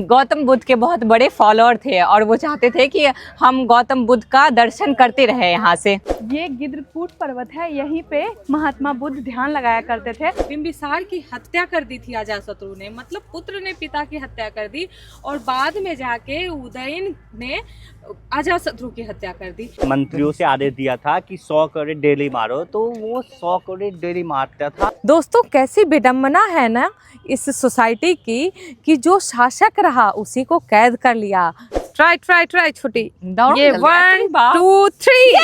गौतम बुद्ध के बहुत बड़े फॉलोअर थे और वो चाहते थे कि हम गौतम बुद्ध का दर्शन करते रहे यहाँ से। ये गिद्धकूट पर्वत है, यहीं पे महात्मा बुद्ध ध्यान लगाया करते थे। बिंबिसार की हत्या कर दी थी अजातशत्रु ने, मतलब पुत्र ने पिता की हत्या कर दी और बाद में जाके उदयन ने अजातशत्रु की हत्या कर दी। मंत्रियों से आदेश दिया था कि 100 करोड़ डेली मारो, तो वो 100 करोड़ डेली मारता था। दोस्तों कैसी विडम्बना है ना इस सोसाइटी की कि जो शासक रहा उसी को कैद कर लिया। ट्राई छोटी, ये 1 2 3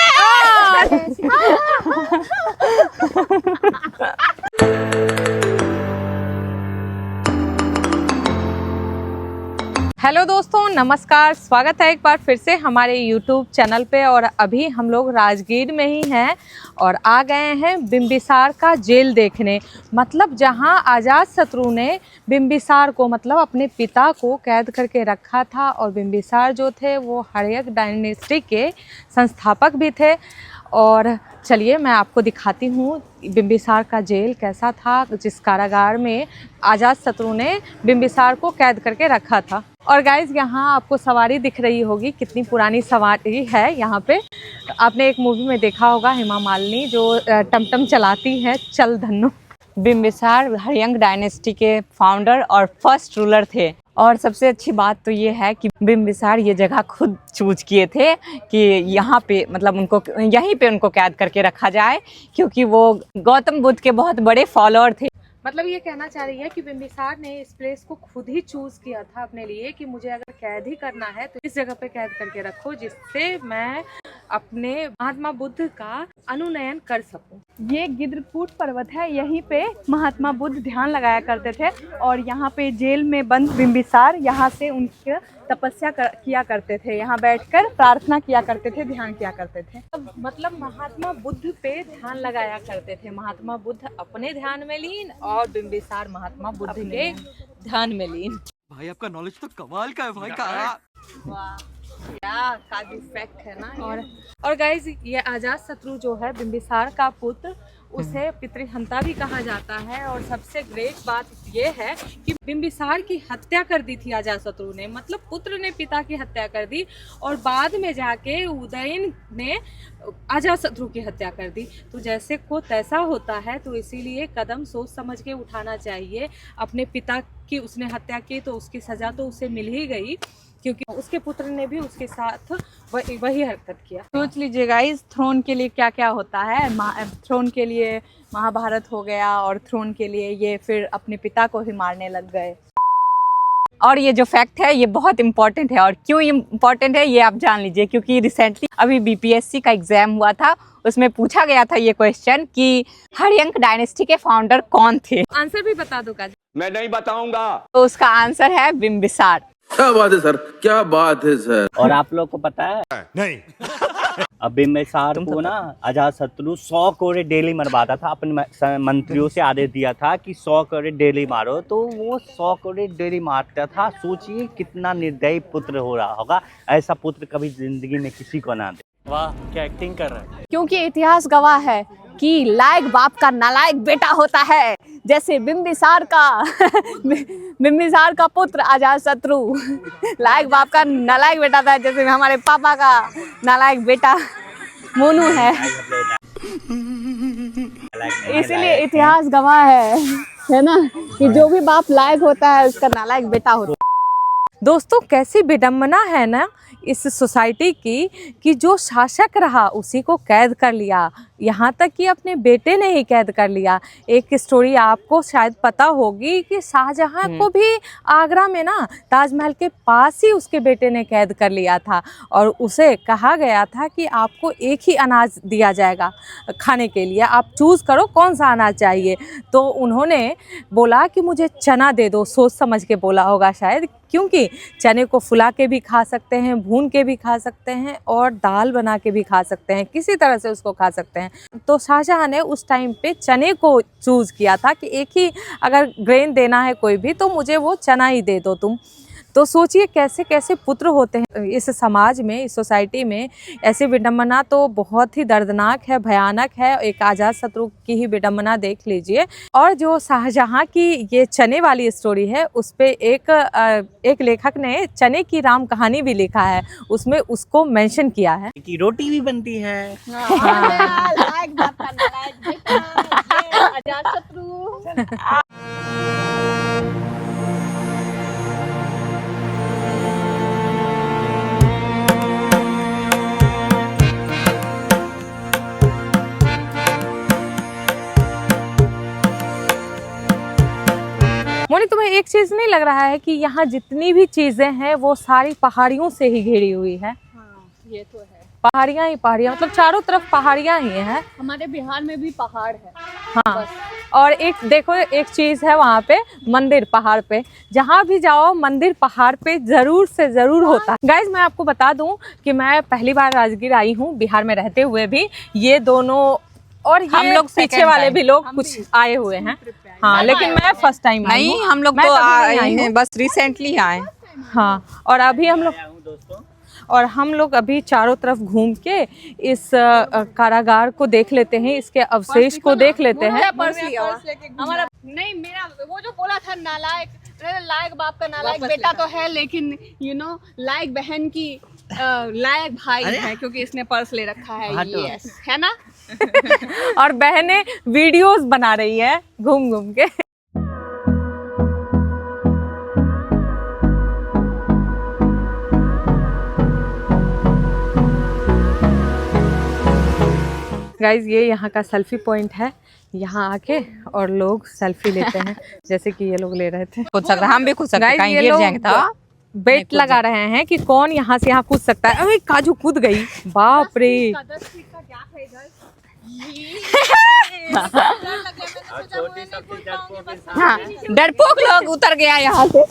हेलो दोस्तों, नमस्कार। स्वागत है एक बार फिर से हमारे YouTube चैनल पे। और अभी हम लोग राजगीर में ही हैं और आ गए हैं बिंबिसार का जेल देखने। मतलब जहां अजातशत्रु ने बिंबिसार को मतलब अपने पिता को कैद करके रखा था। और बिंबिसार जो थे वो हर्यक डायनेस्टी के संस्थापक भी थे। और चलिए मैं आपको दिखाती हूँ बिंबिसार का जेल कैसा था, जिस कारागार में अजातशत्रु ने बिंबिसार को कैद करके रखा था। और गाइज यहाँ आपको सवारी दिख रही होगी, कितनी पुरानी सवारी है यहाँ पे। आपने एक मूवी में देखा होगा हेमा मालिनी जो टमटम चलाती है, चल धन्नो। बिंबिसार हर्यक डायनेस्टी के फाउंडर और फर्स्ट रूलर थे। और सबसे अच्छी बात तो ये है कि बिंबिसार ये जगह खुद चूज किए थे कि यहाँ पे मतलब उनको यहीं पे उनको कैद करके रखा जाए, क्योंकि वो गौतम बुद्ध के बहुत बड़े फॉलोअर थे। मतलब ये कहना चाह रही है कि बिंबिसार ने इस प्लेस को खुद ही चूज किया था अपने लिए कि मुझे अगर कैद ही करना है तो इस जगह पे कैद करके रखो, जिससे मैं अपने महात्मा बुद्ध का अनुनयन कर सकूं। ये गिद्धकूट पर्वत है, यहीं पे महात्मा बुद्ध ध्यान लगाया करते थे। और यहाँ पे जेल में बंद बिंबिसार यहाँ से उनके तपस्या किया करते थे, यहाँ बैठकर प्रार्थना किया करते थे, ध्यान किया करते थे। मतलब महात्मा बुद्ध पे ध्यान लगाया करते थे। महात्मा बुद्ध अपने ध्यान में लीन और बिंबिसार महात्मा बुद्ध के ध्यान में लीन। भाई आपका नॉलेज तो कमाल का है भाई का। वाह, क्या काफी फैक्ट है ना। और गाइज ये अजातशत्रु जो है बिंबिसार का पुत्र, उसे पितृहंता भी कहा जाता है। और सबसे ग्रेट बात ये है कि बिंबिसार की हत्या कर दी थी अजातशत्रु ने, मतलब पुत्र ने पिता की हत्या कर दी और बाद में जाके उदयन ने अजातशत्रु की हत्या कर दी। तो जैसे को तैसा होता है, तो इसीलिए कदम सोच समझ के उठाना चाहिए। अपने पिता की उसने हत्या की तो उसकी सजा तो उसे मिल ही गई, क्योंकि उसके पुत्र ने भी उसके साथ वही हरकत किया। सोच लीजिए गाइस, थ्रोन के लिए क्या क्या होता है। थ्रोन के लिए महाभारत हो गया और थ्रोन के लिए ये फिर अपने पिता को ही मारने लग गए। और ये जो फैक्ट है ये बहुत इंपॉर्टेंट है। और क्यों इम्पॉर्टेंट है ये आप जान लीजिए, क्योंकि रिसेंटली अभी बीपीएससी का एग्जाम हुआ था, उसमें पूछा गया था ये क्वेश्चन कि हर्यक डायनेस्टी के फाउंडर कौन थे। आंसर भी बता दो काजी। मैं नहीं बताऊंगा। तो उसका आंसर है बिंबिसार। क्या बात है सर, क्या बात है सर। और आप लोग को पता है नहीं अब बिंबिसार को ना अजातशत्रु 100 करोड़ डेली मरवाता था। अपने मंत्रियों से आदेश दिया था कि 100 करोड़ डेली मारो, तो वो 100 करोड़ डेली मारता था। सोचिए कितना निर्दयी पुत्र हो रहा होगा। ऐसा पुत्र कभी जिंदगी में किसी को ना दे। वाह क्या एक्टिंग कर रहा है। क्योंकि इतिहास गवाह है कि लायक बाप का नालायक बेटा होता है। जैसे बिंबिसार का पुत्र अजातशत्रु लायक बाप का नालायक बेटा था, जैसे हमारे पापा का नालायक बेटा मोनू है। इसीलिए इतिहास गवाह है ना, कि जो भी बाप लायक होता है उसका नालायक बेटा होता है। दोस्तों कैसी विडम्बना है ना इस सोसाइटी की कि जो शासक रहा उसी को कैद कर लिया, यहाँ तक कि अपने बेटे ने ही कैद कर लिया। एक स्टोरी आपको शायद पता होगी कि शाहजहां को भी आगरा में ना ताजमहल के पास ही उसके बेटे ने कैद कर लिया था। और उसे कहा गया था कि आपको एक ही अनाज दिया जाएगा खाने के लिए, आप चूज़ करो कौन सा अनाज चाहिए। तो उन्होंने बोला कि मुझे चना दे दो, सोच समझ के बोला होगा शायद, क्योंकि चने को फुला के भी खा सकते हैं, भून के भी खा सकते हैं और दाल बना के भी खा सकते हैं, किसी तरह से उसको खा सकते हैं। तो शाहजहां ने उस टाइम पे चने को चूज़ किया था कि एक ही अगर ग्रेन देना है कोई भी तो मुझे वो चना ही दे दो तुम। तो सोचिए कैसे कैसे पुत्र होते हैं इस समाज में, इस सोसाइटी में। ऐसी विडंबना तो बहुत ही दर्दनाक है, भयानक है। एक अजात शत्रु की ही विडंबना देख लीजिए। और जो शाहजहां की ये चने वाली स्टोरी है, उस पे एक लेखक ने चने की राम कहानी भी लिखा है, उसमें उसको मेंशन किया है कि रोटी भी बनती है। मोनी, तुम्हें एक चीज नहीं लग रहा है कि यहाँ जितनी भी चीजें हैं वो सारी पहाड़ियों से ही घिरी हुई है? ये तो है, पहाड़ियाँ ही पहाड़ियाँ, मतलब चारों तरफ पहाड़ियाँ ही हैं। हमारे बिहार में भी पहाड़ है। हाँ, और एक देखो, एक चीज है वहाँ पे मंदिर पहाड़ पे। जहाँ भी जाओ मंदिर पहाड़ पे जरूर से जरूर होता है। गाइज, मैं आपको बता दूं कि मैं पहली बार राजगीर आई हूँ बिहार में रहते हुए भी। ये दोनों और ये हम लोग पीछे second वाले time। भी लोग कुछ आए हुए हैं। हाँ, लेकिन मैं फर्स्ट टाइम आई नहीं, हूँ। हम लोग मैं तो कभी नहीं आए आई हूँ। हैं, बस रिसेंटली आए। हाँ, और अभी हम लोग अभी चारों तरफ घूम के इस कारागार को देख लेते हैं, इसके अवशेष को देख लेते हैं। हमारा नहीं, मेरा वो जो बोला था नालायक, लायक बाप का नालायक बेटा तो है, लेकिन लायक बहन की लायक भाई है, क्योंकि इसने पर्स ले रखा है। यस, है ना। और बहनें वीडियोस बना रही है घूम घूम के। गाइज, ये यहाँ का सेल्फी पॉइंट है। यहाँ आके और लोग सेल्फी लेते हैं जैसे कि ये लोग ले रहे थे। कूद सकते, हम भी कूद सकते, Guys, कहीं ये गिर लोग जाएंगे तो बेट लगा रहे हैं कि कौन यहाँ से यहाँ कूद सकता है। अरे काजू कूद गई, बाप रे। हाँ, डरपोक लोग उतर गया यहाँ से।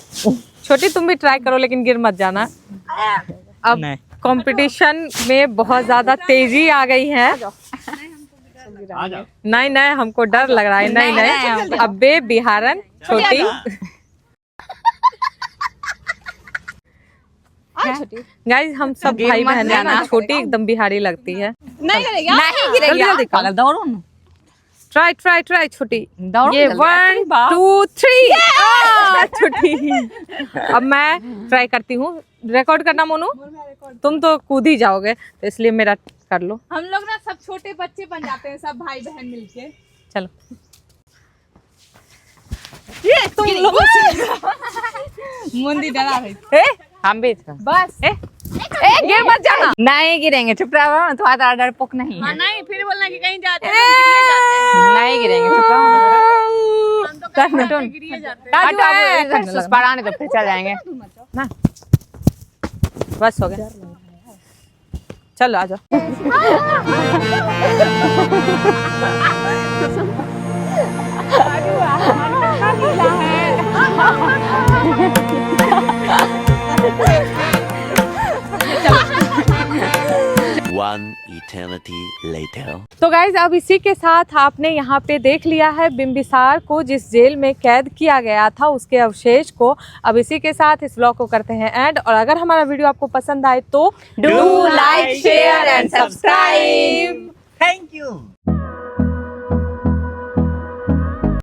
छोटी, तुम भी ट्राई करो लेकिन गिर मत जाना। अब नहीं। कंपटीशन में बहुत ज्यादा तेजी आ गई है। नहीं नहीं, हमको डर लग रहा है। नहीं नहीं, अब्बे बिहारन छोटी। गाइज, हम सब भाई बहन हैं ना, छोटी एकदम बिहारी लगती है। नहीं गिरेगा, नहीं गिरेगा। जल्दी पागल, दौड़ो ना। ट्राई ट्राई ट्राई छोटी। दौड़ो ये जल्दी। 1 2 3 छोटी। अब मैं ट्राई करती हूँ। रिकॉर्ड करना मोनू, तुम तो कूद ही जाओगे, तो इसलिए मेरा कर लो। हम लोग ना सब छोटे बच्चे बन जाते हैं, सब भाई बहन मिलके। चलो, ये तुम लोग मुंदी डरा रही। हम भी बस गिर मत जाना। नहीं गिरेंगे, चुप रहो, तुम्हारा डरपोक नहीं है। नहीं, फिर बोलना कि कहीं जाते हैं नहीं गिरेंगे, चुप रहो। हम तो गिरिए जाते हैं। काजू है, करने लगा। पढ़ाने तो फिर चल जाएंगे ना, बस हो गया। चलो आ जाओ। One eternity later. तो गाइज, अब इसी के साथ आपने यहाँ पे देख लिया है बिंबिसार को, जिस जेल में कैद किया गया था, उसके अवशेष को। अब इसी के साथ इस व्लॉग को करते हैं एंड। और अगर हमारा वीडियो आपको पसंद आए तो Do like, share and subscribe. Thank you.